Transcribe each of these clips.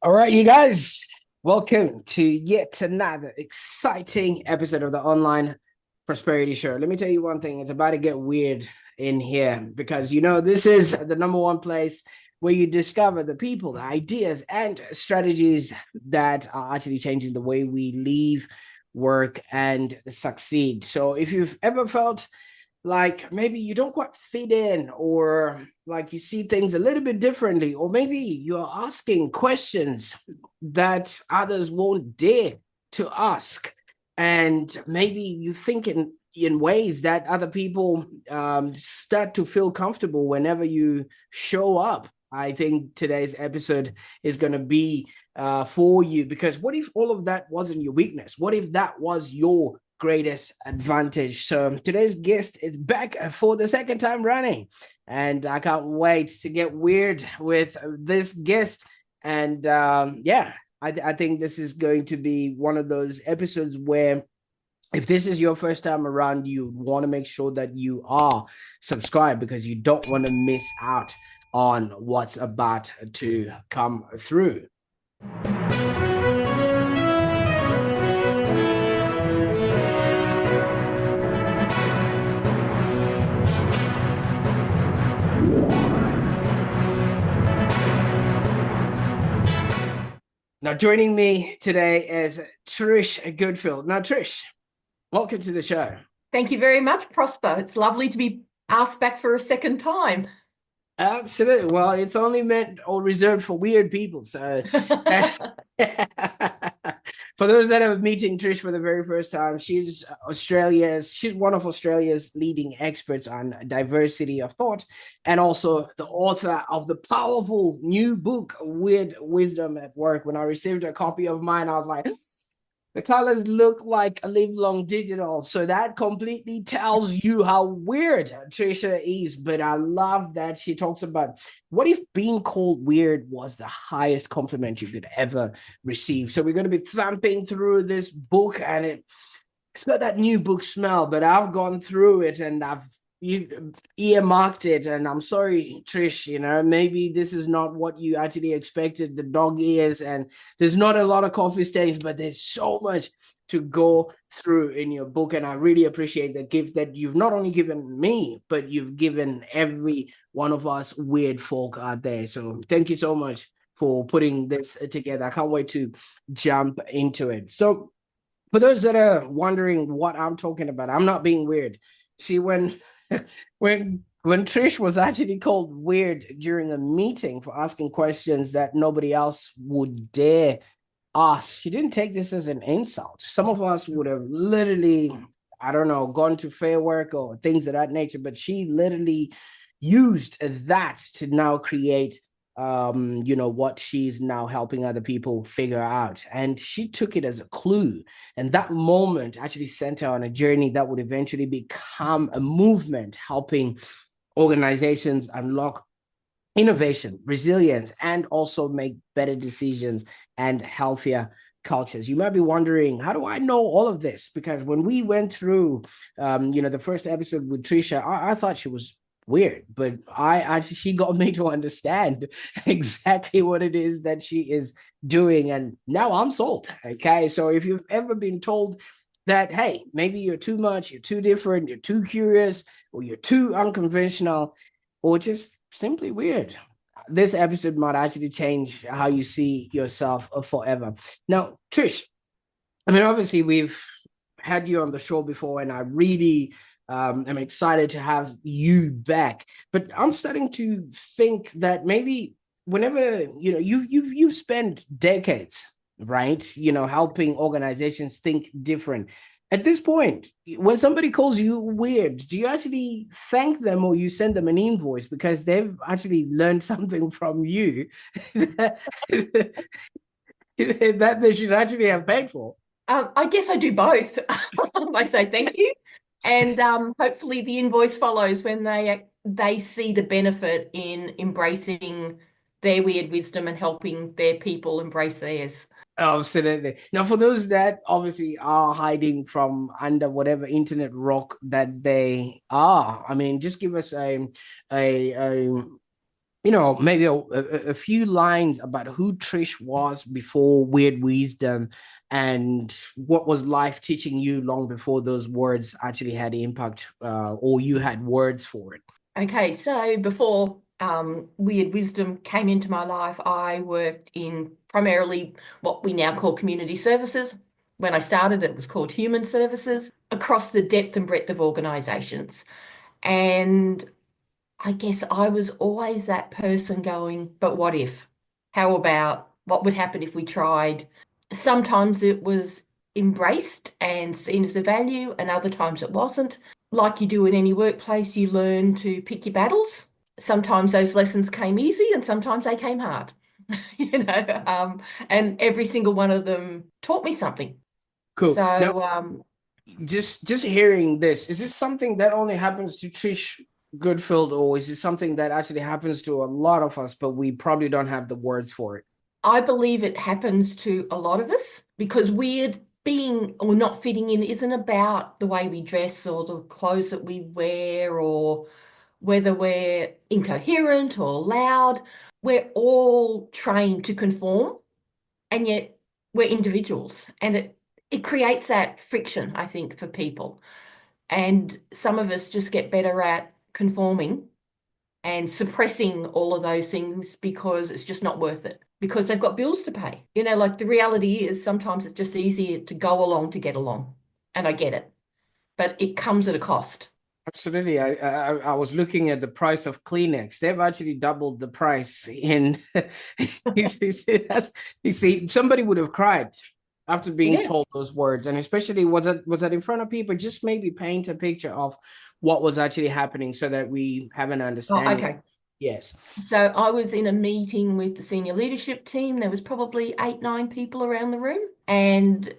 All right, you guys, welcome to yet another exciting episode of the Online Prosperity Show. Let me tell you one thing, it's about to get weird in here because this is the number one place where you discover the people, the ideas, and strategies that are actually changing the way we live, work, and succeed. So if you've ever felt like maybe you don't quite fit in, or like you see things a little bit differently, or maybe you're asking questions that others won't dare to ask, and maybe you think in ways that other people start to feel comfortable whenever you show up. I think today's episode is going to be for you, because what if all of that wasn't your weakness? What if that was your greatest advantage? So today's guest is back for the second time running, and I can't wait to get weird with this guest. And I think this is going to be one of those episodes where, if this is your first time around, you want to make sure that you are subscribed, because you don't want to miss out on what's about to come through. Now, joining me today is Trish Goodfield. Now, Trish, welcome to the show. Thank you very much, Prosper. It's lovely to be asked back for a second time. Absolutely. Well, it's only meant or reserved for weird people. So that's for those that are meeting Trish for the very first time, she's one of Australia's leading experts on diversity of thought, and also the author of the powerful new book, Weird Wisdom at Work. When I received a copy of mine, I was like, the colors look like a live long digital. So that completely tells you how weird Trisha is. But I love that she talks about, what if being called weird was the highest compliment you could ever receive? So we're going to be thumping through this book, and it's got that new book smell, but I've gone through it and I've earmarked it. And I'm sorry, Trish, maybe this is not what you actually expected. The dog ears, and there's not a lot of coffee stains, but there's so much to go through in your book. And I really appreciate the gift that you've not only given me, but you've given every one of us weird folk out there. So thank you so much for putting this together. I can't wait to jump into it. So for those that are wondering what I'm talking about, I'm not being weird. See, when when Trish was actually called weird during a meeting for asking questions that nobody else would dare ask, she didn't take this as an insult. Some of us would have literally, I don't know, gone to Fair Work or things of that nature, but she literally used that to now create what she's now helping other people figure out. And she took it as a clue. And that moment actually sent her on a journey that would eventually become a movement, helping organizations unlock innovation, resilience, and also make better decisions and healthier cultures. You might be wondering, how do I know all of this? Because when we went through, the first episode with Trisha, I thought she was weird, but she got me to understand exactly what it is that she is doing, and now I'm sold. Okay, so if you've ever been told that, hey, maybe you're too much, you're too different, you're too curious, or you're too unconventional, or just simply weird, this episode might actually change how you see yourself forever. Now, Trish, I mean, obviously we've had you on the show before, and I really am excited to have you back. But I'm starting to think that maybe whenever you've spent decades, right? Helping organizations think different. At this point, when somebody calls you weird, do you actually thank them, or you send them an invoice because they've actually learned something from you that they should actually have paid for? I guess I do both. I say thank you, and hopefully the invoice follows when they see the benefit in embracing their weird wisdom and helping their people embrace theirs. Absolutely. Now, for those that obviously are hiding from under whatever internet rock that they are, I mean, just give us a maybe a few lines about who Trish was before Weird Wisdom and what was life teaching you long before those words actually had impact, or you had words for it. Okay, so before Weird Wisdom came into my life, I worked in primarily what we now call community services. When I started, it was called human services across the depth and breadth of organisations. And I guess I was always that person going, but what if? How about what would happen if we tried? Sometimes it was embraced and seen as a value, and other times it wasn't. Like you do in any workplace, you learn to pick your battles. Sometimes those lessons came easy and sometimes they came hard, and every single one of them taught me something. Cool. Now, So, just hearing this, is this something that only happens to Trish Goodfield, or is it something that actually happens to a lot of us, but we probably don't have the words for it? I believe it happens to a lot of us because weird being or not fitting in isn't about the way we dress or the clothes that we wear or whether we're incoherent or loud. We're all trained to conform, and yet we're individuals. And it creates that friction, I think, for people. And some of us just get better at conforming and suppressing all of those things because it's just not worth it because they've got bills to pay. Like the reality is sometimes it's just easier to go along to get along. And I get it, but it comes at a cost. Absolutely. I was looking at the price of Kleenex. They've actually doubled the price in you see, somebody would have cried after being Yeah. told those words. And especially was that in front of people, just maybe paint a picture of what was actually happening so that we have an Oh, understanding. okay. Yes. So I was in a meeting with the senior leadership team. There was probably 8, 9 people around the room, and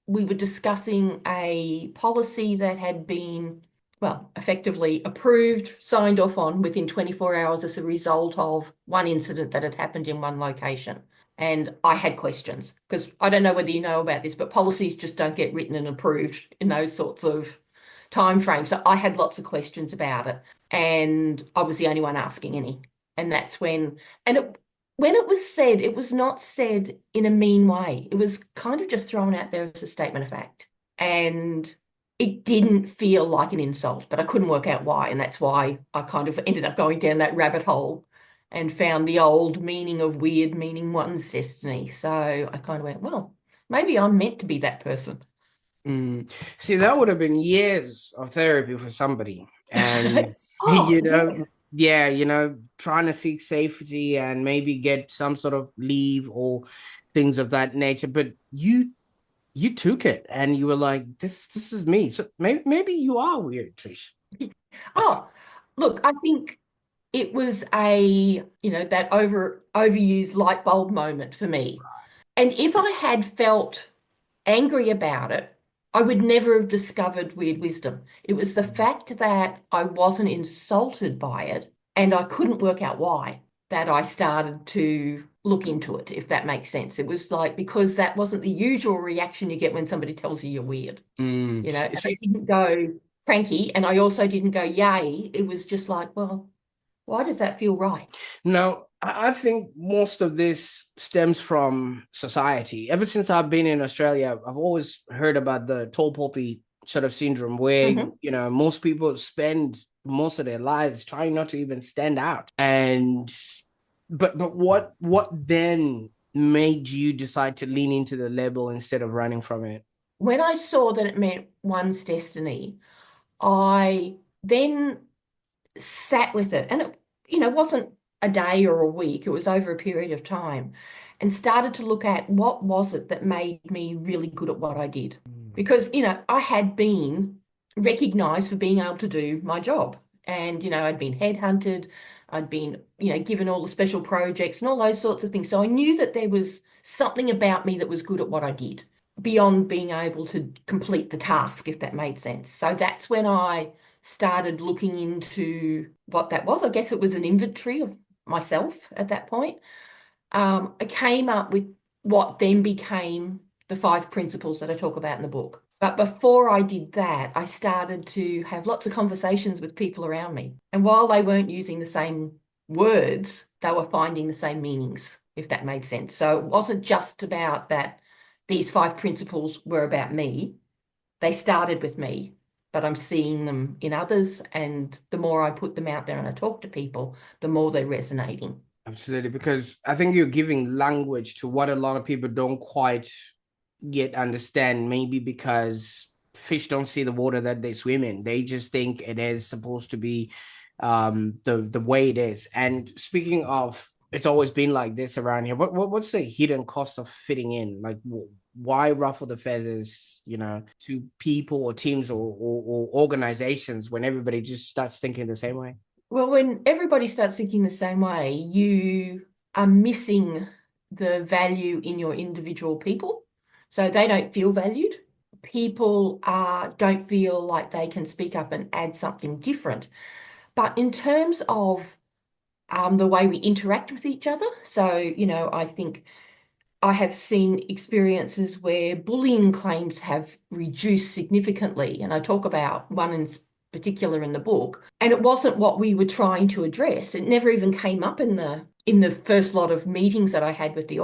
we were discussing a policy that had been, well, effectively approved, signed off on within 24 hours as a result of one incident that had happened in one location. And I had questions because I don't know whether you know about this, but policies just don't get written and approved in those sorts of time frames. So I had lots of questions about it, and I was the only one asking any. And that's when it was said, it was not said in a mean way. It was kind of just thrown out there as a statement of fact. And it didn't feel like an insult, but I couldn't work out why. And that's why I kind of ended up going down that rabbit hole and found the old meaning of weird meaning one's destiny. So I kind of went, well, maybe I'm meant to be that person. Mm. See, that would have been years of therapy for somebody. And, Oh, yes. yeah, trying to seek safety and maybe get some sort of leave or things of that nature. But you took it and you were like, this is me. So maybe you are weird, Trish. Oh, look, I think it was that overused light bulb moment for me. And if I had felt angry about it, I would never have discovered weird wisdom. It was the fact that I wasn't insulted by it and I couldn't work out why that I started to look into it, if that makes sense. It was like because that wasn't the usual reaction you get when somebody tells you you're weird, Mm. and I See, didn't go cranky and I also didn't go yay. It was just like, well, why does that feel right? now, I think most of this stems from society. Ever since I've been in Australia, I've always heard about the tall poppy sort of syndrome where, Hmm. most people spend most of their lives trying not to even stand out. And but what then made you decide to lean into the label instead of running from it? When I saw that it meant one's destiny, I then sat with it. And it wasn't a day or a week, it was over a period of time, and started to look at what was it that made me really good at what I did. Because, I had been recognized for being able to do my job. And, I'd been headhunted, I'd been, given all the special projects and all those sorts of things. So I knew that there was something about me that was good at what I did beyond being able to complete the task, if that made sense. So that's when I started looking into what that was. I guess it was an inventory of myself at that point. I came up with what then became the 5 principles that I talk about in the book. But before I did that, I started to have lots of conversations with people around me. And while they weren't using the same words, they were finding the same meanings, if that made sense. So it wasn't just about that these 5 principles were about me. They started with me, but I'm seeing them in others. And the more I put them out there and I talk to people, the more they're resonating. Absolutely, because I think you're giving language to what a lot of people don't quite yet understand. Maybe because fish don't see the water that they swim in; they just think it is supposed to be the way it is. And speaking of, it's always been like this around here. What's the hidden cost of fitting in? Like, why ruffle the feathers? To people or teams or organizations when everybody just starts thinking the same way. Well, when everybody starts thinking the same way, you are missing the value in your individual people. So they don't feel valued. People don't feel like they can speak up and add something different. But in terms of the way we interact with each other, so, I think I have seen experiences where bullying claims have reduced significantly, and I talk about one in particular in the book. And it wasn't what we were trying to address. It never even came up in the first lot of meetings that I had with the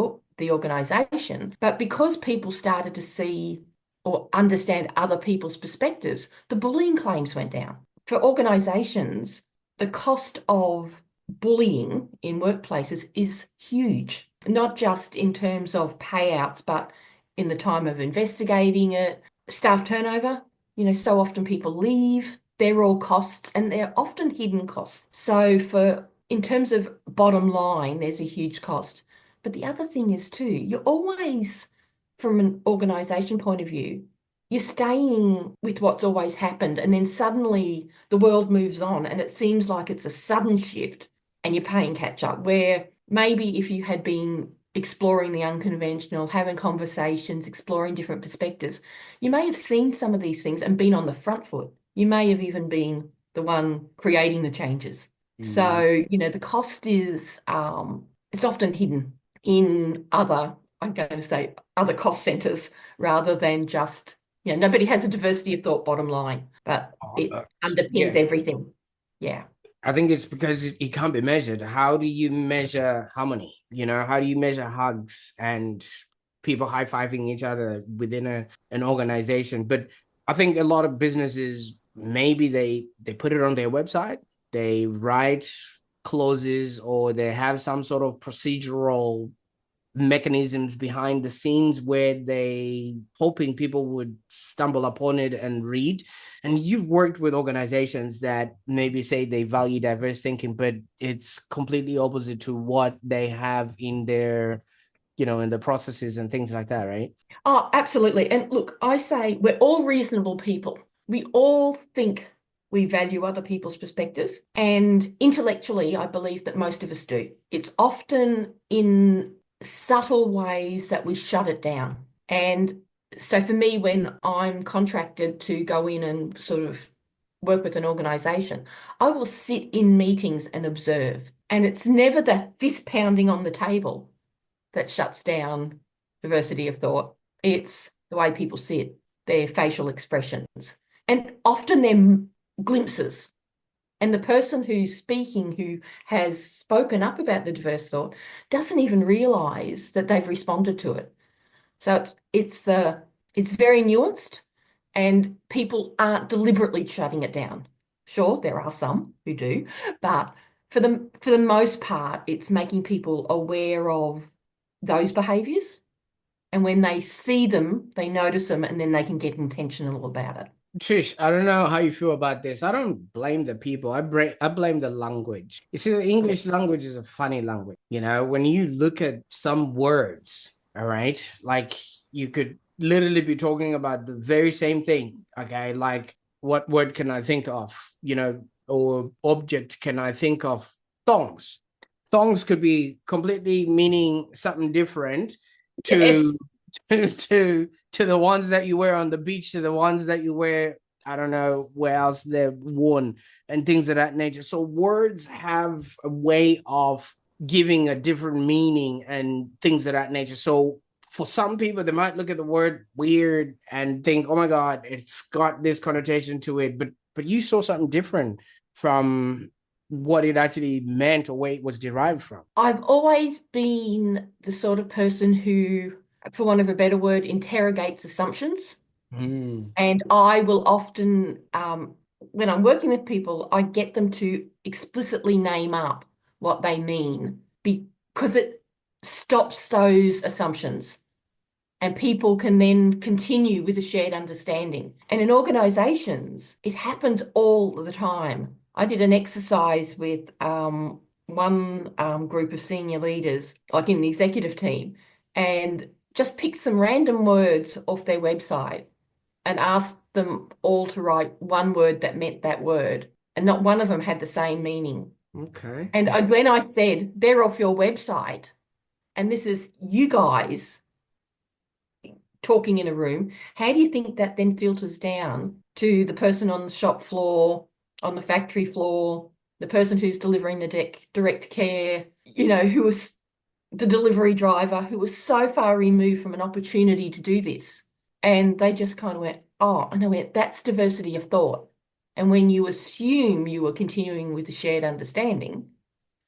organisation. But because people started to see or understand other people's perspectives, the bullying claims went down. For organisations, the cost of bullying in workplaces is huge, not just in terms of payouts, but in the time of investigating it, staff turnover. So often people leave, they're all costs and they're often hidden costs. So in terms of bottom line, there's a huge cost. But the other thing is too, you're always, from an organization point of view, you're staying with what's always happened, and then suddenly the world moves on and it seems like it's a sudden shift and you're paying catch up. Where maybe if you had been exploring the unconventional, having conversations, exploring different perspectives, you may have seen some of these things and been on the front foot. You may have even been the one creating the changes. So, Mm. the cost is it's often hidden in other, I'm going to say, other cost centers rather than just, nobody has a diversity of thought bottom line, but it underpins Yeah, everything. Yeah. I think it's because it can't be measured. How do you measure harmony? How do you measure hugs and people high-fiving each other within an organization? But I think a lot of businesses, maybe they put it on their website, they write clauses, or they have some sort of procedural mechanisms behind the scenes where they hoping people would stumble upon it and read. And you've worked with organizations that maybe say they value diverse thinking, but it's completely opposite to what they have in their in the processes and things like that, right? Oh, absolutely. And look, I say we're all reasonable people. We all think we value other people's perspectives. And intellectually, I believe that most of us do. It's often in subtle ways that we shut it down. And so for me, when I'm contracted to go in and sort of work with an organization, I will sit in meetings and observe. And it's never the fist pounding on the table that shuts down diversity of thought. It's the way people see it, their facial expressions, and often they're glimpses. And the person who's speaking, who has spoken up about the diverse thought, doesn't even realize that they've responded to it. So it's very nuanced, and people aren't deliberately shutting it down. Sure, there are some who do, but for the most part, it's making people aware of those behaviors. And when they see them, they notice them, and then they can get intentional about it. Trish, I don't know how you feel about this. I don't blame the people. I blame the language. You see, the Yeah. English language is a funny language. When you look at some words, all right, like you could literally be talking about the very same thing. Okay, like what word can I think of? Or object can I think of? Thongs. Thongs could be completely meaning something different to Yes. to the ones that you wear on the beach, to the ones that you wear, I don't know where else they're worn, and things of that nature. So words have a way of giving a different meaning and things of that nature. So for some people, they might look at the word weird and think, oh my God, it's got this connotation to it. But you saw something different from what it actually meant or where it was derived from. I've always been the sort of person who, for want of a better word, interrogates assumptions. Mm, And I will often, when I'm working with people, I get them to explicitly name up what they mean because it stops those assumptions. And people can then continue with a shared understanding. And in organizations, it happens all the time. I did an exercise with one group of senior leaders, like in the executive team, and just picked some random words off their website and asked them all to write one word that meant that word. And not one of them had the same meaning. okay. And when I said, they're off your website, and this is you guys talking in a room, how do you think that then filters down to the person on the shop floor, on the factory floor, the person who's delivering the direct care, who was the delivery driver who was so far removed from an opportunity to do this? And they just kind of went, oh, and I went, that's diversity of thought. And when you assume you are continuing with the shared understanding,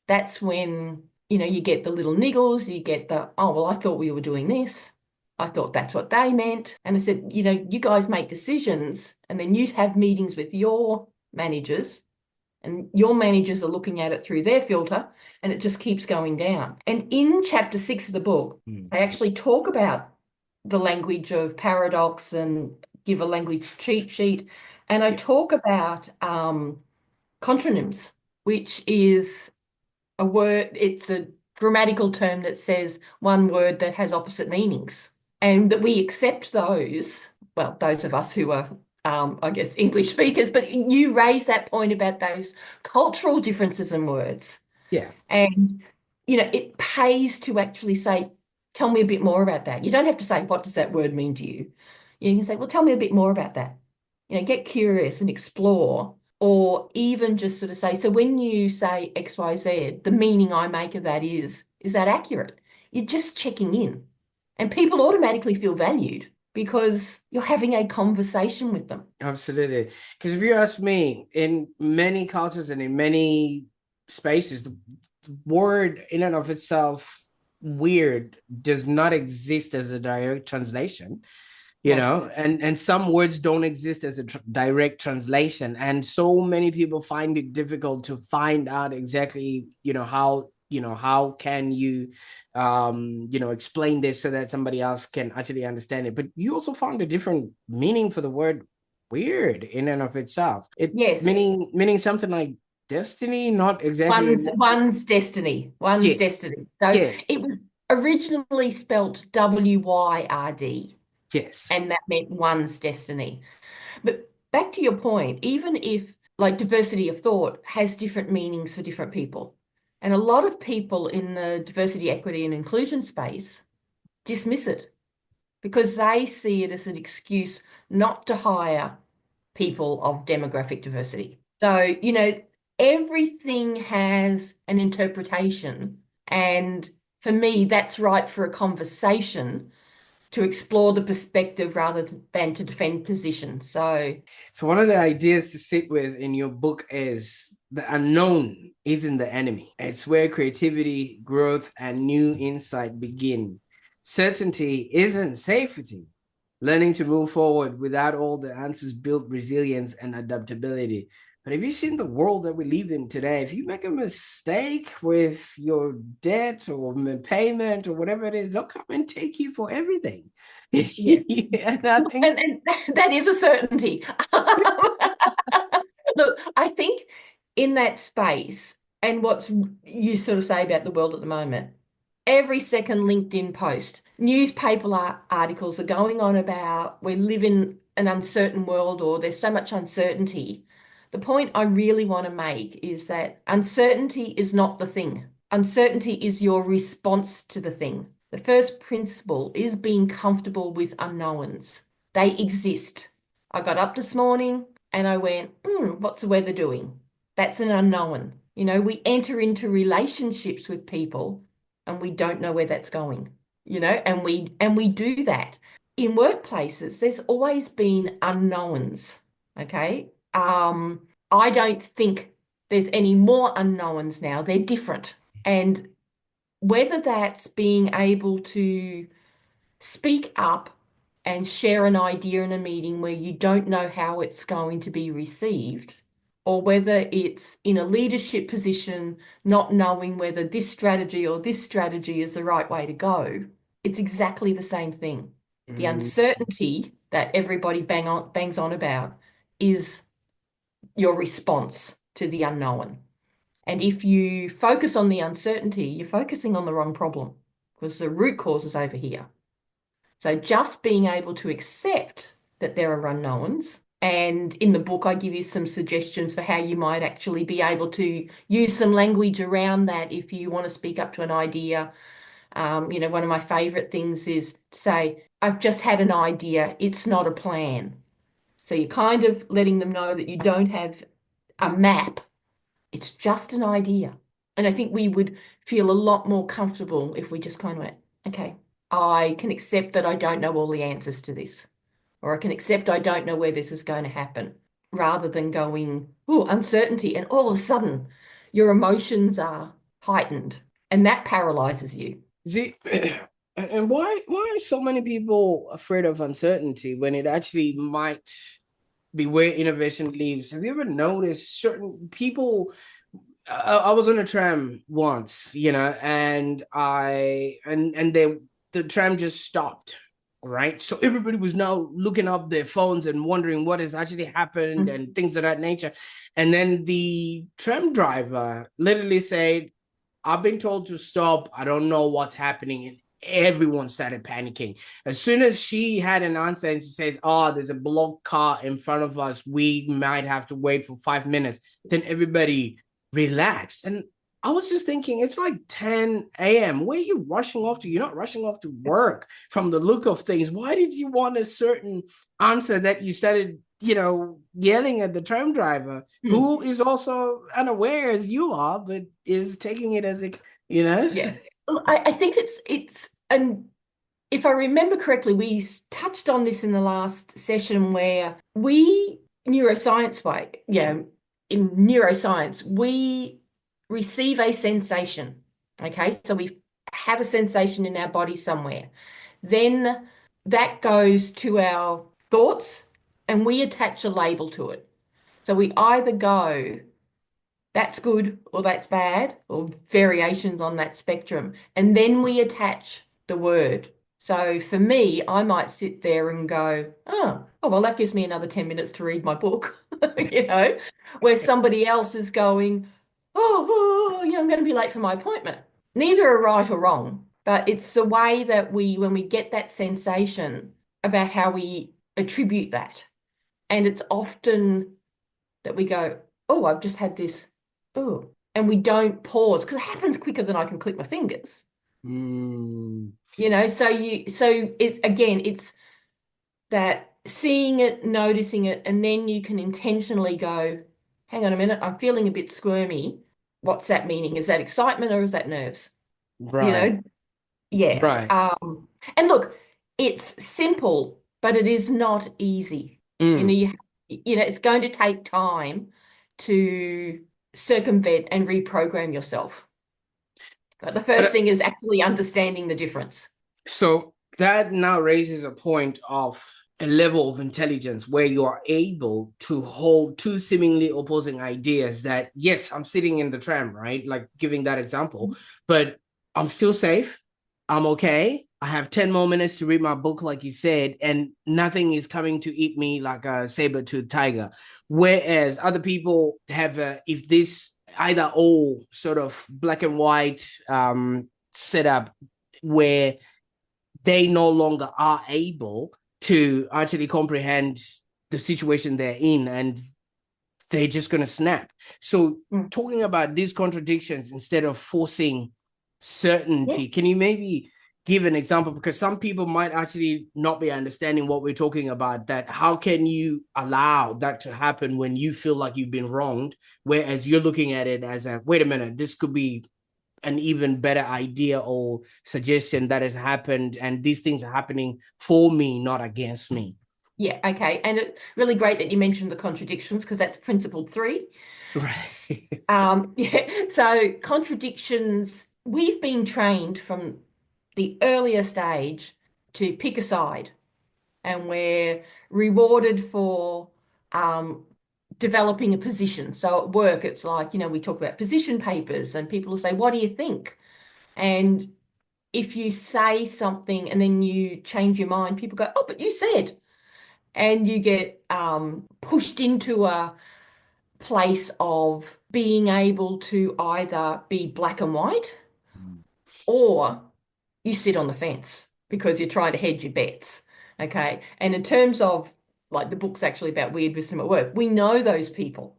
that's when, you get the little niggles, you get the, oh, well, I thought we were doing this. I thought that's what they meant. And I said, you guys make decisions and then you have meetings with your managers and your managers are looking at it through their filter and it just keeps going down. And in chapter 6 of the book, I actually talk about the language of paradox and give a language cheat sheet. And I talk about contronyms, which is a word, it's a grammatical term that says one word that has opposite meanings. And that we accept those, well, those of us who are, I guess, English speakers, but you raise that point about those cultural differences in words. Yeah. And, it pays to actually say, tell me a bit more about that. You don't have to say, what does that word mean to you? You can say, well, tell me a bit more about that. Get curious and explore, or even just sort of say, so when you say XYZ, the meaning I make of that is that accurate? You're just checking in. And people automatically feel valued because you're having a conversation with them. Absolutely. Because if you ask me, in many cultures and in many spaces, the word in and of itself, weird, does not exist as a direct translation. No. And some words don't exist as a direct translation, and so many people find it difficult to find out exactly how can you explain this so that somebody else can actually understand it. But you also found a different meaning for the word weird in and of itself, it Yes, meaning something like destiny, not exactly. one's destiny, one's Yeah, destiny. So yeah, it was originally spelt WYRD, yes. and that meant one's destiny. But back to your point, even if like diversity of thought has different meanings for different people, and a lot of people in the diversity, equity, and inclusion space dismiss it because they see it as an excuse not to hire people of demographic diversity. So, everything has an interpretation. And for me, that's right for a conversation to explore the perspective rather than to defend position. So one of the ideas to sit with in your book is the unknown isn't the enemy. It's where creativity, growth, and new insight begin. Certainty isn't safety. Learning to move forward without all the answers build resilience and adaptability. But have you seen the world that we live in today? If you make a mistake with your debt or payment or whatever it is, they'll come and take you for everything. Yeah. And I think, And that is a certainty. Look, I think in that space, and what you sort of say about the world at the moment, every second LinkedIn post, newspaper articles are going on about we live in an uncertain world or there's so much uncertainty. The point I really want to make is that uncertainty is not the thing. Uncertainty is your response to the thing. The first principle is being comfortable with unknowns. They exist. I got up this morning and I went, what's the weather doing? That's an unknown. We enter into relationships with people and we don't know where that's going, and we do that. In workplaces, there's always been unknowns. Okay. I don't think there's any more unknowns now, they're different. And whether that's being able to speak up and share an idea in a meeting where you don't know how it's going to be received, or whether it's in a leadership position, not knowing whether this strategy or this strategy is the right way to go, it's exactly the same thing. The Mm. uncertainty that everybody bangs on about is your response to the unknown. And if you focus on the uncertainty, you're focusing on the wrong problem because the root cause is over here. So just being able to accept that there are unknowns. And in the book, I give you some suggestions for how you might actually be able to use some language around that if you want to speak up to an idea. One of my favorite things is to say, I've just had an idea, it's not a plan. So you're kind of letting them know that you don't have a map, it's just an idea. And I think we would feel a lot more comfortable if we just kind of went, okay, I can accept that I don't know all the answers to this, or I can accept I don't know where this is going to happen, rather than going, oh, uncertainty. And all of a sudden, your emotions are heightened, and that paralyzes you. See, and why are so many people afraid of uncertainty when it actually might be where innovation lives? Have you ever noticed certain people? I was on a tram once, and the tram just stopped, right? So everybody was now looking up their phones and wondering what has actually happened Mm. and things of that nature. And then the tram driver literally said, I've been told to stop. I don't know what's happening. And everyone started panicking. As soon as she had an answer and she says, oh, there's a blocked car in front of us, we might have to wait for 5 minutes, then everybody relaxed. And I was just thinking, it's like 10 a.m. Where are you rushing off to? You're not rushing off to work from the look of things. Why did you want a certain answer that you started, yelling at the tram driver, Mm. who is also unaware as you are, but is taking it as a. Yeah. I think and if I remember correctly, we touched on this in the last session where neuroscience way, in neuroscience, we receive a sensation. Okay, so we have a sensation in our body somewhere. Then that goes to our thoughts and we attach a label to it. So we either go, that's good or that's bad, or variations on that spectrum. And then we attach the word. So for me, I might sit there and go, well, that gives me another 10 minutes to read my book, where somebody else is going, I'm going to be late for my appointment. Neither are right or wrong, but it's the way that when we get that sensation about how we attribute that. And it's often that we go, oh, I've just had this, oh, and we don't pause because it happens quicker than I can click my fingers. Mm. So it's that seeing it, noticing it, and then you can intentionally go, hang on a minute, I'm feeling a bit squirmy. What's that meaning? Is that excitement or is that nerves? You Right. know, yeah. Right. And look, it's simple, but it is not easy. You know, Mm. it's going to take time to circumvent and reprogram yourself. But the first But thing is actually understanding the difference. so that now raises a point of a level of intelligence where you are able to hold two seemingly opposing ideas that, yes, I'm sitting in the tram, right? Like giving that example, but I'm still safe. I'm okay. I have 10 more minutes to read my book, like you said, and nothing is coming to eat me like a saber-toothed tiger. Whereas other people have, if this either or sort of black and white setup where they no longer are able to actually comprehend the situation they're in and they're just going to snap. So, Mm. talking about these contradictions instead of forcing Yeah. certainty, can you maybe give an example? Because some people might actually not be understanding what we're talking about. That how can you allow that to happen when you feel like you've been wronged, whereas you're looking at it as a wait a minute, this could be an even better idea or suggestion that has happened, and these things are happening for me, not against me. Yeah, okay. And it's really great that you mentioned the contradictions because that's principle three. Right. Yeah, so contradictions, we've been trained from the earliest age to pick a side, and we're rewarded for um, developing a position. So at work, it's like, we talk about position papers, and people will say, "What do you think?" And if you say something and then you change your mind, people go, "Oh, but you said," and you get pushed into a place of being able to either be black and white or you sit on the fence because you're trying to hedge your bets. Okay. And in terms of like the book's actually about weird wisdom at work, we know those people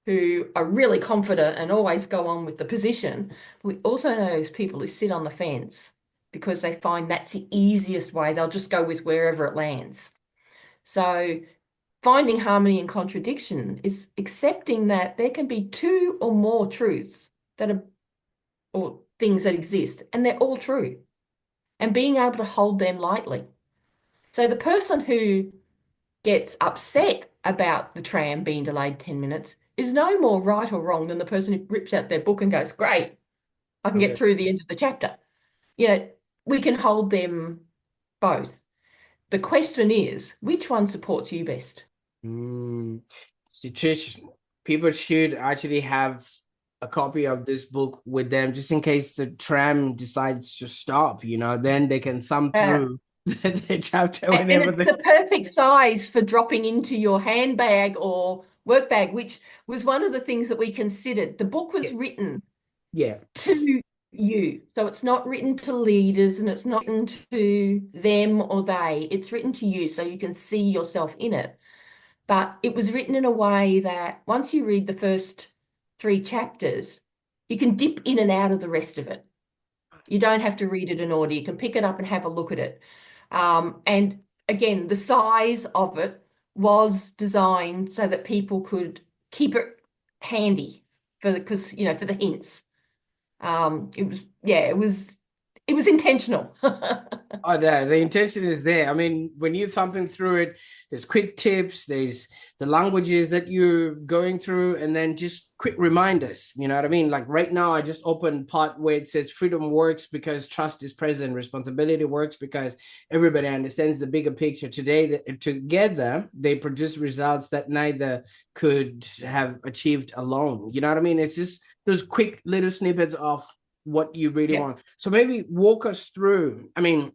who are really confident and always go on with the position. We also know those people who sit on the fence because they find that's the easiest way. They'll just go with wherever it lands. So finding harmony and contradiction is accepting that there can be two or more truths that are, or things that exist, and they're all true, and being able to hold them lightly. So the person who gets upset about the tram being delayed 10 minutes is no more right or wrong than the person who rips out their book and goes, "Great, I can get Okay. through the end of the chapter." You know, we can hold them both. The question is, which one supports you best? Mm. See, Trish, people should actually have a copy of this book with them just in case the tram decides to stop, then they can thumb Yeah. through the chapter And whenever it's they. the perfect size for dropping into your handbag or work bag, which was one of the things that we considered. The book was Yes. written Yeah. to you. So it's not written to leaders and it's not written to them or they. It's written to you so you can see yourself in it. But it was written in a way that once you read the first three chapters, you can dip in and out of the rest of it. You don't have to read it in order. You can pick it up and have a look at it. And again, the size of it was designed so that people could keep it handy because for the hints. It was intentional. Oh, the intention is there. I mean, when you're thumping through it, there's quick tips, there's the languages that you're going through, and then just quick reminders. You know what I mean? Like right now, I just opened part where it says freedom works because trust is present, responsibility works because everybody understands the bigger picture. Today, together, they produce results that neither could have achieved alone. You know what I mean? It's just those quick little snippets of what you really Yeah, want. So maybe walk us through. I mean,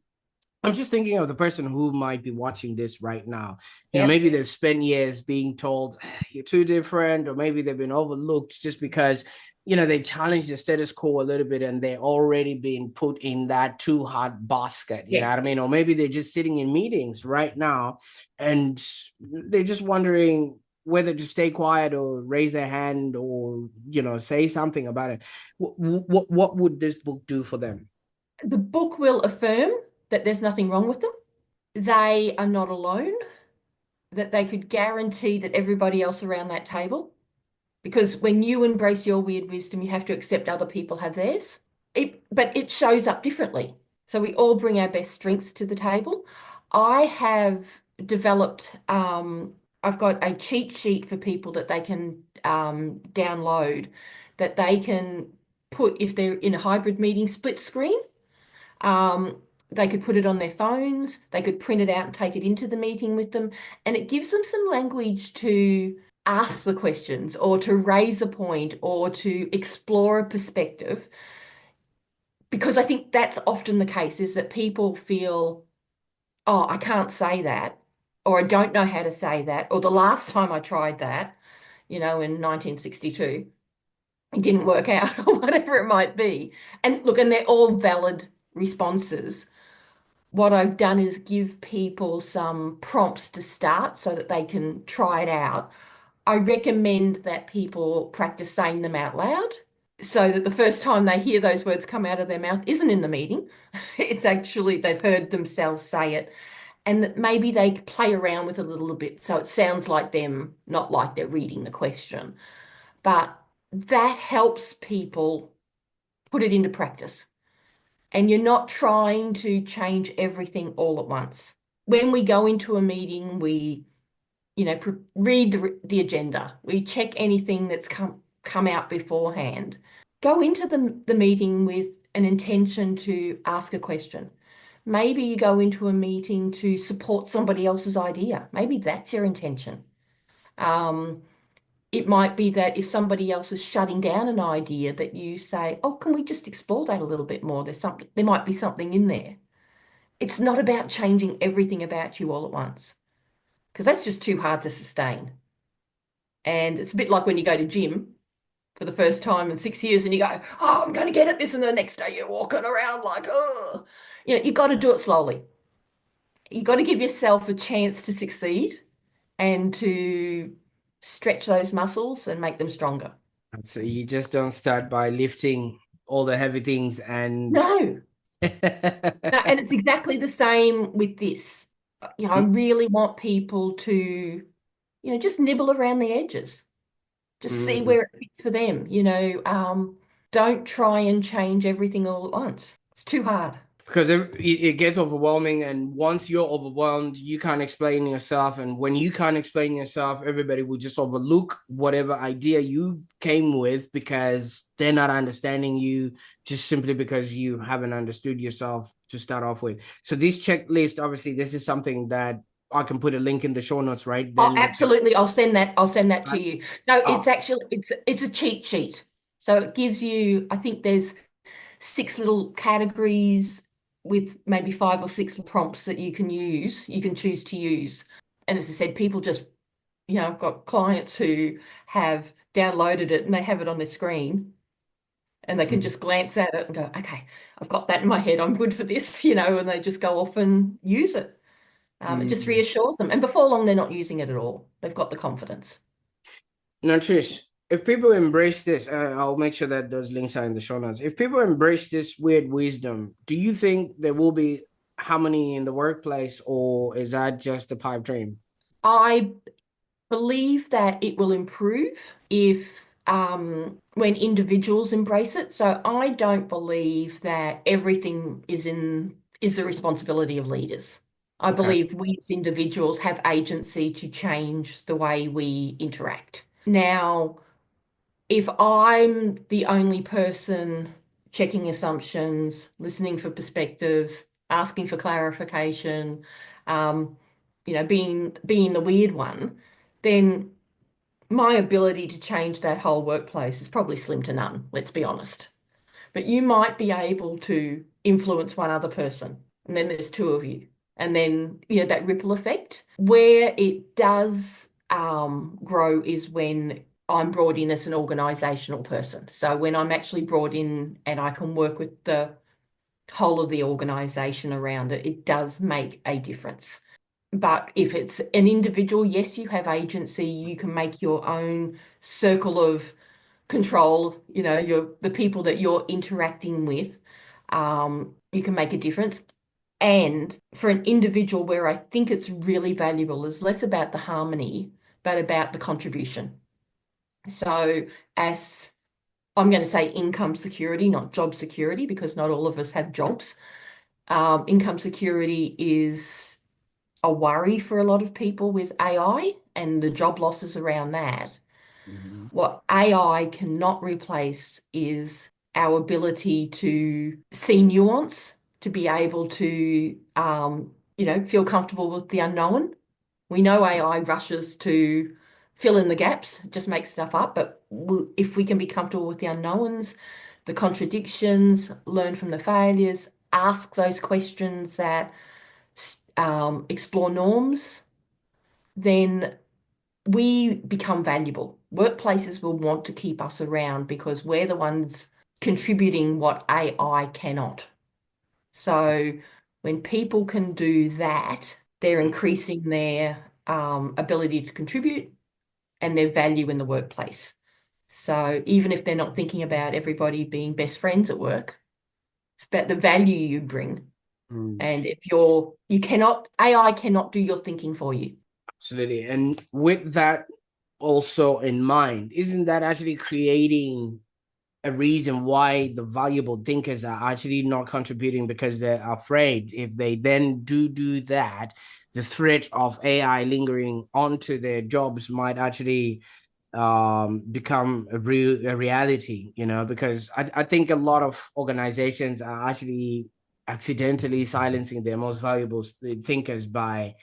I'm just thinking of the person who might be watching this right now. yeah, Maybe they've spent years being told you're too different, or maybe they've been overlooked just because, they challenge the status quo a little bit and they're already being put in that too hard basket. You know what I yes. mean? Or maybe they're just sitting in meetings right now and they're just wondering whether to stay quiet or raise their hand or, say something about it. What would this book do for them? The book will affirm that there's nothing wrong with them. They are not alone, that they could guarantee that everybody else around that table, because when you embrace your weird wisdom, you have to accept other people have theirs. But it shows up differently. So we all bring our best strengths to the table. I have developed, I've got a cheat sheet for people that they can download, that they can put if they're in a hybrid meeting, split screen. They could put it on their phones, they could print it out and take it into the meeting with them. And it gives them some language to ask the questions or to raise a point or to explore a perspective. Because I think that's often the case is that people feel, "Oh, I can't say that," or "I don't know how to say that," or "the last time I tried that, in 1962, it didn't work out," or whatever it might be. And look, and they're all valid responses. What I've done is give people some prompts to start so that they can try it out. I recommend that people practice saying them out loud so that the first time they hear those words come out of their mouth isn't in the meeting. It's actually they've heard themselves say it, and that maybe they play around with it a little bit so it sounds like them, not like they're reading the question. But that helps people put it into practice. And you're not trying to change everything all at once. when we go into a meeting, we, read the agenda. We check anything that's come out beforehand. Go into the meeting with an intention to ask a question. Maybe you go into a meeting to support somebody else's idea. Maybe that's your intention. Um, it might be that if somebody else is shutting down an idea, that you say, "Oh, can we just explore that a little bit more? There might be something in there." It's not about changing everything about you all at once, because that's just too hard to sustain. And it's a bit like when you go to gym for the first time in 6 years and you go, "Oh, I'm going to get at this." And the next day you're walking around like, "Oh," you got to do it slowly. You got to give yourself a chance to succeed and to stretch those muscles and make them stronger. So you just don't start by lifting all the heavy things and No, no, and it's exactly the same with this. I really want people to, just nibble around the edges, just see Mm. where it fits for them. Don't try and change everything all at once. It's too hard. Because it gets overwhelming, and once you're overwhelmed, you can't explain yourself, and when you can't explain yourself, everybody will just overlook whatever idea you came with because they're not understanding you, just simply because you haven't understood yourself to start off with. So this checklist, obviously, this is something that I can put a link in the show notes, right? Oh, Then absolutely. I'll send that to right? you. No, it's Oh. actually it's a cheat sheet. So it gives you, I think there's 6 little categories with maybe 5 or 6 prompts that you can choose to use. And as I said, people just, I've got clients who have downloaded it and they have it on their screen and they can Mm. just glance at it and go, "Okay, I've got that in my head. I'm good for this," and they just go off and use it. It just Mm. reassures them. And before long, they're not using it at all. They've got the confidence. Now, Trish, if people embrace this, I'll make sure that those links are in the show notes. If people embrace this weird wisdom, do you think there will be harmony in the workplace, or is that just a pipe dream? I believe that it will improve if when individuals embrace it. So I don't believe that everything is the responsibility of leaders. I Okay. believe we as individuals have agency to change the way we interact. Now, if I'm the only person checking assumptions, listening for perspectives, asking for clarification, um, being the weird one, then my ability to change that whole workplace is probably slim to none, let's be honest. But you might be able to influence one other person, and then there's 2 of you. And then, that ripple effect. Where it does grow is when I'm brought in as an organizational person. So when I'm actually brought in and I can work with the whole of the organization around it, it does make a difference. But if it's an individual, yes, you have agency. You can make your own circle of control, the people that you're interacting with. You can make a difference. And for an individual, where I think it's really valuable is less about the harmony, but about the contribution. So, as I'm going to say, income security, not job security, because not all of us have jobs. Income security is a worry for a lot of people with AI and the job losses around that. Mhm. What AI cannot replace is our ability to see nuance, to be able to, feel comfortable with the unknown. We know AI rushes to fill in the gaps, just make stuff up, but if we can be comfortable with the unknowns, the contradictions, learn from the failures, ask those questions that explore norms, then we become valuable. Workplaces will want to keep us around because we're the ones contributing what AI cannot. So when people can do that, they're increasing their ability to contribute and their value in the workplace. So even if they're not thinking about everybody being best friends at work, it's about the value you bring. Mm. And if AI cannot do your thinking for you. Absolutely. And with that also in mind, isn't that actually creating a reason why the valuable thinkers are actually not contributing because they're afraid if they then do that, the threat of AI lingering onto their jobs might actually become a reality, because I think a lot of organizations are actually accidentally silencing their most valuable thinkers by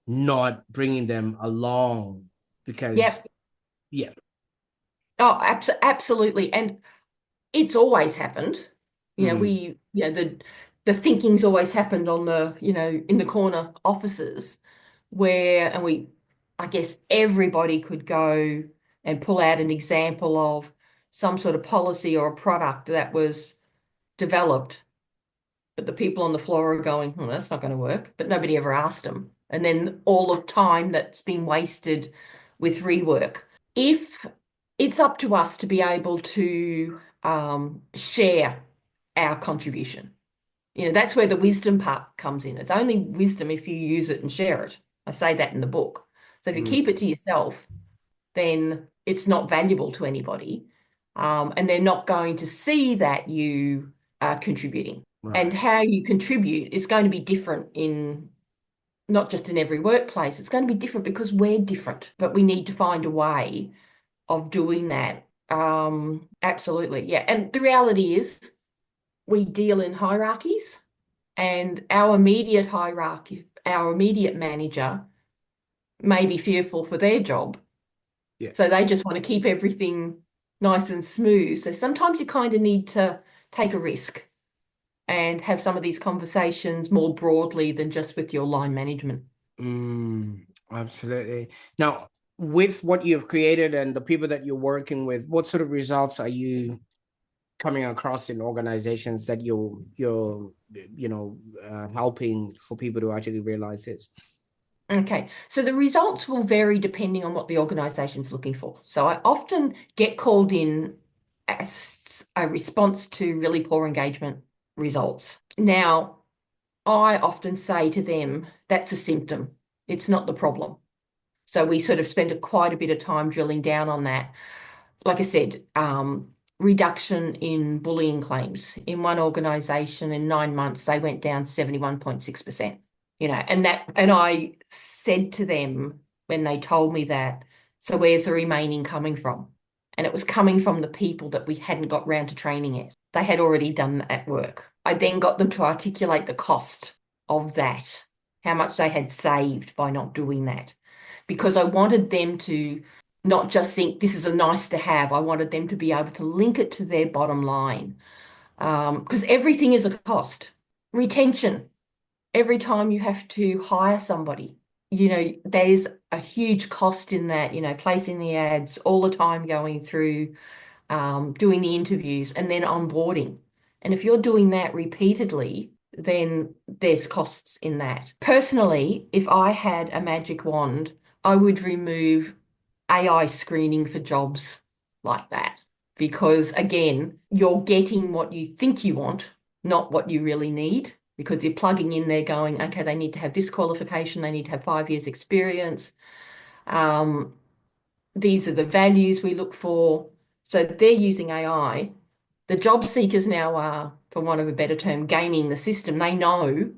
not bringing them along because Yep. yeah. Oh, absolutely. And it's always happened. Mm, The thinking's always happened on the, in the corner offices where, and I guess everybody could go and pull out an example of some sort of policy or a product that was developed, but the people on the floor are going, oh, that's not going to work. But nobody ever asked them. And then all of time that's been wasted with rework. If it's up to us to be able to share our contribution, that's where the wisdom part comes in. It's only wisdom if you use it and share it. I say that in the book. So if you mm, keep it to yourself, then it's not valuable to anybody. And they're not going to see that you are contributing. And right. how you contribute is going to be different in not just in every workplace, it's going to be different because we're different, but we need to find a way of doing that. Absolutely. Yeah. And the reality is we deal in hierarchies and our immediate hierarchy, our immediate manager may be fearful for their job. Yeah. So they just want to keep everything nice and smooth. So sometimes you kind of need to take a risk and have some of these conversations more broadly than just with your line management. Absolutely. Now, with what you've created and the people that you're working with, what sort of results are you coming across in organizations that you're helping for people to actually realize this? Okay, so the results will vary depending on what the organization's looking for. So I often get called in as a response to really poor engagement results. Now, I often say to them, that's a symptom. It's not the problem. So we sort of spend quite a bit of time drilling down on that. Like I said, reduction in bullying claims. In one organization in 9 months, they went down 71.6%. And I said to them when they told me that, so where's the remaining coming from? And it was coming from the people that we hadn't got round to training yet. They had already done that work. I then got them to articulate the cost of that, how much they had saved by not doing that, because I wanted them to not just think this is a nice to have. I wanted them to be able to link it to their bottom line, because everything is a cost. Retention, every time you have to hire somebody, there's a huge cost in that, placing the ads all the time, going through, doing the interviews and then onboarding. And if you're doing that repeatedly, then there's costs in that. Personally, if I had a magic wand, I would remove AI screening for jobs like that. Because again, you're getting what you think you want, not what you really need, because you're plugging in there going, okay, they need to have this qualification, they need to have 5 years experience. Um, these are the values we look for. So they're using AI. The job seekers now are, for want of a better term, gaming the system. They know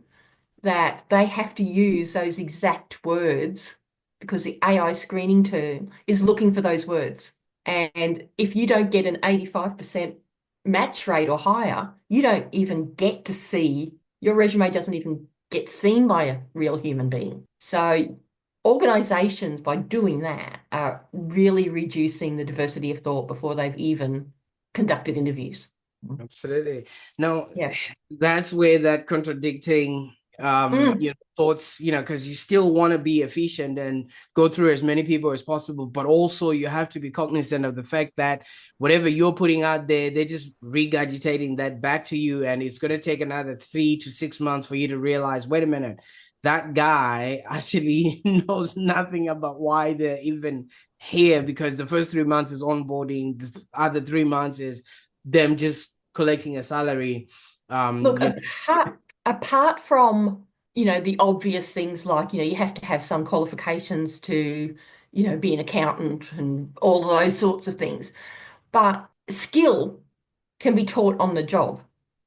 that they have to use those exact words because the AI screening term is looking for those words. And if you don't get an 85% match rate or higher, you don't even get to see, your resume doesn't even get seen by a real human being. So organizations, by doing that, are really reducing the diversity of thought before they've even conducted interviews. Absolutely. Now, Yeah. that's where that contradicting Mm. thoughts, because you still want to be efficient and go through as many people as possible, but also you have to be cognizant of the fact that whatever you're putting out there, they're just regurgitating that back to you, and it's going to take another 3 to 6 months for you to realize, wait a minute, that guy actually knows nothing about why they're even here, because the first 3 months is onboarding, the other 3 months is them just collecting a salary. Look, apart from, the obvious things like, you have to have some qualifications to, be an accountant and all of those sorts of things. But skill, can be taught on the job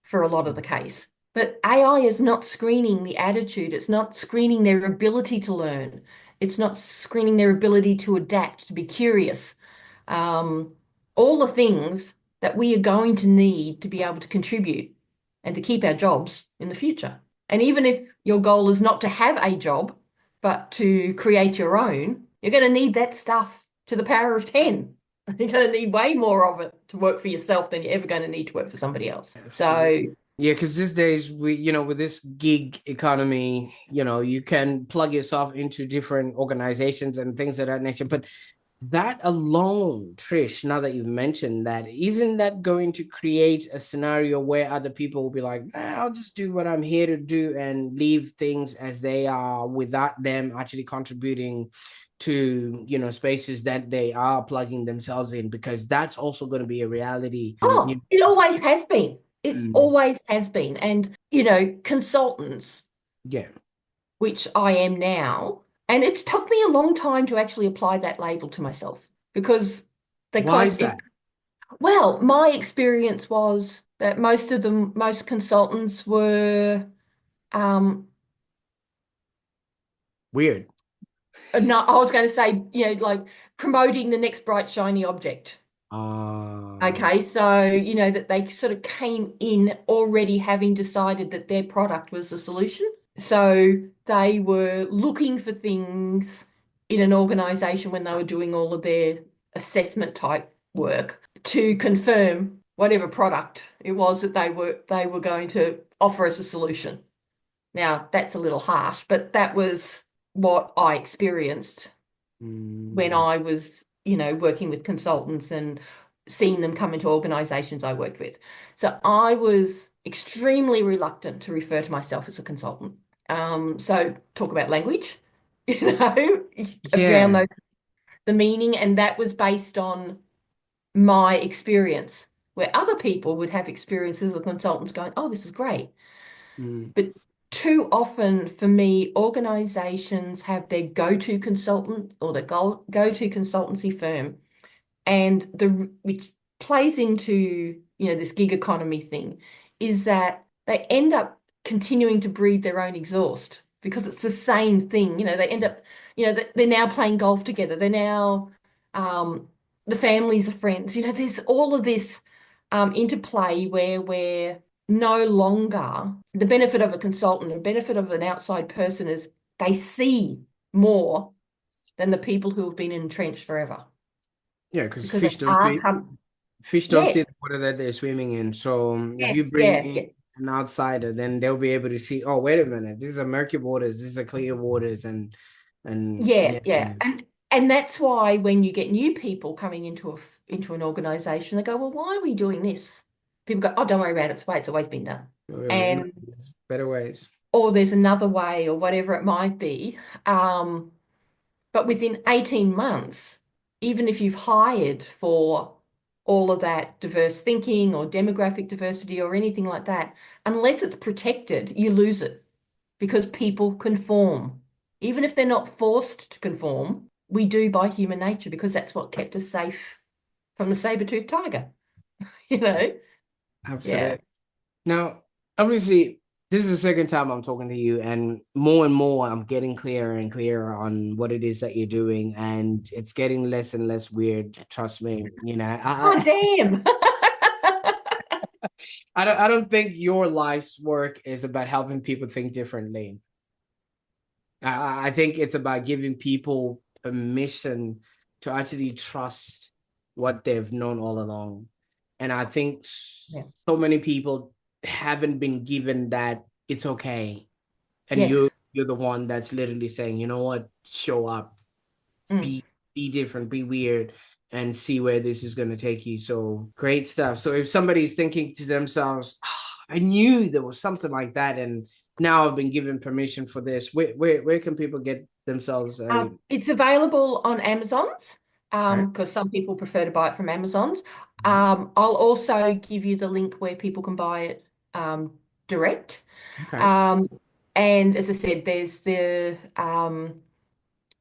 for a lot of the case. But AI is not screening the attitude, it's not screening their ability to learn, it's not screening their ability to adapt, to be curious. Um, all the things that we are going to need to be able to contribute and to keep our jobs in the future. And even if your goal is not to have a job, but to create your own, you're going to need that stuff to the power of 10. You're going to need way more of it to work for yourself than you're ever going to need to work for somebody else. Absolutely. So, Yeah, because these days with this gig economy, you can plug yourself into different organizations and things of that nature. But that alone, Trish, now that you've mentioned that, isn't that going to create a scenario where other people will be like, I'll just do what I'm here to do and leave things as they are without them actually contributing to, spaces that they are plugging themselves in, because that's also going to be a reality. oh, it always has been. It Mm, always has been. And, consultants, yeah. which I am now. And it's took me a long time to actually apply that label to myself because they Why kind is of, that? well, my experience was that most consultants were, um, Weird. no, I was going to say, like promoting the next bright, shiny object. Uh, Okay, so that they sort of came in already having decided that their product was the solution. So they were looking for things in an organization when they were doing all of their assessment type work to confirm whatever product it was that they were going to offer as a solution. Now, that's a little harsh, but that was what I experienced when mm, I was, working with consultants and seeing them come into organizations I worked with. So I was extremely reluctant to refer to myself as a consultant. So talk about language, around yeah. the meaning, and that was based on my experience, where other people would have experiences of consultants going, "Oh, this is great." Mm, But too often for me, organizations have their go-to consultant or their go-to consultancy firm, and which plays into, this gig economy thing, is that they end up continuing to breathe their own exhaust because it's the same thing. They end up, they're now playing golf together. They're now, um, the families are friends. There's all of this interplay where we're no longer the benefit of a consultant, the benefit of an outside person is they see more than the people who have been entrenched forever yeah, because because it's our com fish don't see yes, the water that they're swimming in. So if you yes, bring yeah, in yeah, an outsider, then they'll be able to see, oh, wait a minute, these are murky waters, these are clear waters, and yeah, yeah. yeah. And that's why when you get new people coming into an organization, they go, well, why are we doing this? People go, oh, don't worry about it. It's the way it's always been done. No, And there's better ways. or there's another way or whatever it might be. But within 18 months, even if you've hired for all of that diverse thinking or demographic diversity or anything like that, unless it's protected, you lose it because people conform. Even if they're not forced to conform, we do by human nature because that's what kept us safe from the saber-toothed tiger, you know? Yeah. Absolutely. Now, obviously, this is the second time I'm talking to you, and more I'm getting clearer and clearer on what it is that you're doing, and it's getting less and less weird. Trust me. Oh, damn. I don't think your life's work is about helping people think differently. I think it's about giving people permission to actually trust what they've known all along. And I think Yeah. so many people haven't been given that it's okay. And Yes. you're the one that's literally saying, you know what, show up, Mm. be different, be weird, and see where this is going to take you. So great stuff. So if somebody's thinking to themselves, I knew there was something like that, and now I've been given permission for this. Where can people get themselves a It's available on Amazon's right? because some people prefer to buy it from Amazon's. Mhm. I'll also give you the link where people can buy it direct. Okay. Um, and as I said, there's the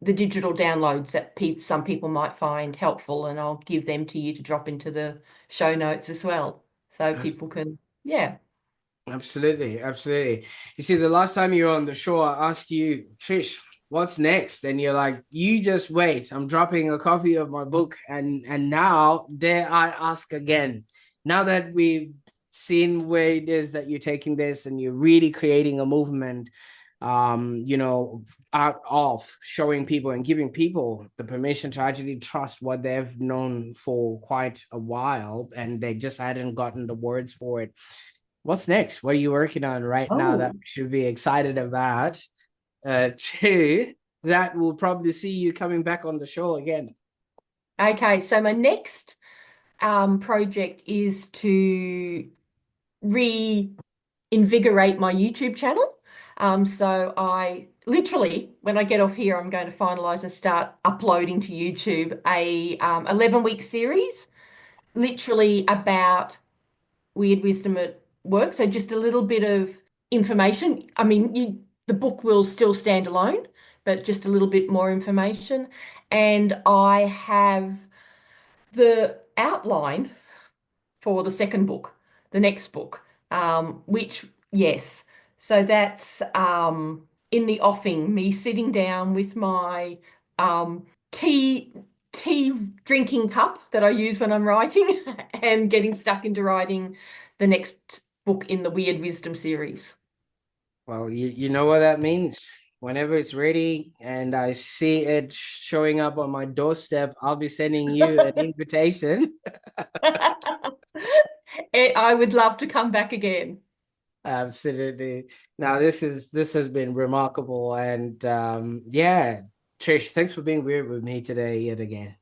digital downloads that some people might find helpful, and I'll give them to you to drop into the show notes as well. so people can, yeah. Absolutely, absolutely. You see, the last time you were on the show, I asked you, Trish, what's next? And you're like, you just wait. I'm dropping a copy of my book, and now dare I ask again? Now that we've seen where it is that you're taking this, and you're really creating a movement, out of showing people and giving people the permission to actually trust what they've known for quite a while, and they just hadn't gotten the words for it. What's next? What are you working on right now that Oh, we should be excited about? Two, that will probably see you coming back on the show again. okay. So my next project is to reinvigorate my YouTube channel. So I literally, when I get off here, I'm going to finalize and start uploading to YouTube a 11-week series, literally about weird wisdom at work. So just a little bit of information. I mean, the book will still stand alone, but just a little bit more information. And I have the outline for the second book, the next book, which, yes. So that's in the offing, me sitting down with my tea tea drinking cup that I use when I'm writing and getting stuck into writing the next book in the Weird Wisdom series. Well, you know what that means. Whenever it's ready and I see it showing up on my doorstep, I'll be sending you an invitation. I would love to come back again. Absolutely. Now this has been remarkable, and yeah, Trish, thanks for being weird with me today yet again.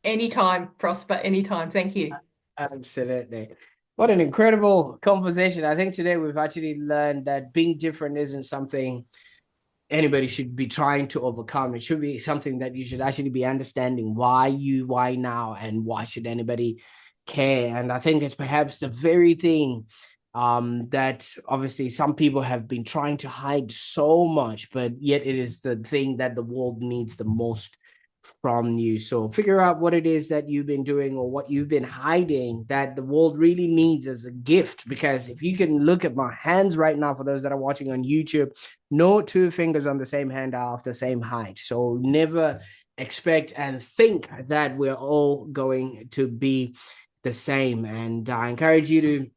Anytime, Prosper, anytime. Thank you. Absolutely. What an incredible conversation. I think today we've actually learned that being different isn't something anybody should be trying to overcome. It should be something that you should actually be understanding why now, and why should anybody care. And I think it's perhaps the very thing that obviously some people have been trying to hide so much, but yet it is the thing that the world needs the most from you. So figure out what it is that you've been doing or what you've been hiding that the world really needs as a gift. Because if you can look at my hands right now, for those that are watching on YouTube, no two fingers on the same hand are of the same height. So never expect and think that we're all going to be the same. And I encourage you to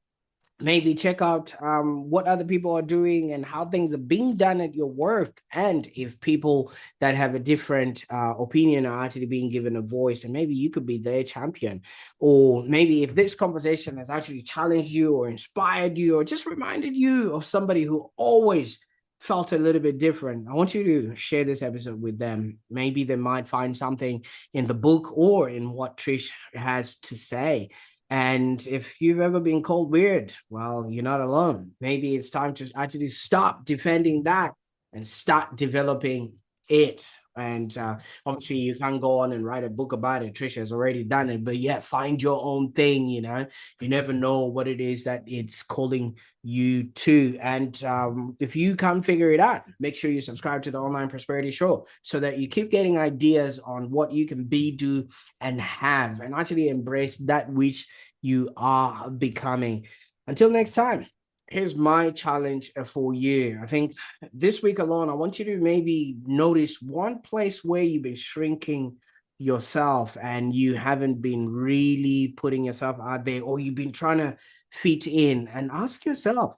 maybe check out what other people are doing and how things are being done at your work. And if people that have a different opinion are actually being given a voice, and maybe you could be their champion. Or maybe if this conversation has actually challenged you or inspired you or just reminded you of somebody who always felt a little bit different, I want you to share this episode with them. Maybe they might find something in the book or in what Trish has to say. And if you've ever been called weird, well, you're not alone. Maybe it's time to actually stop defending that and start developing it. And obviously, you can't go on and write a book about it. Trisha has already done it, but yeah, find your own thing. You never know what it is that it's calling you to. And if you can't figure it out, make sure you subscribe to the Online Prosperity Show so that you keep getting ideas on what you can be, do, and have, and actually embrace that which you are becoming. Until next time, here's my challenge for you. I think this week alone, I want you to maybe notice one place where you've been shrinking yourself and you haven't been really putting yourself out there, or you've been trying to fit in, and ask yourself,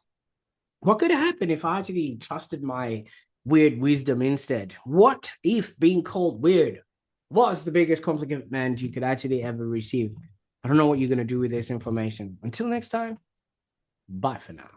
what could happen if I actually trusted my weird wisdom instead? What if being called weird was the biggest compliment you could actually ever receive? I don't know what you're going to do with this information. Until next time, bye for now.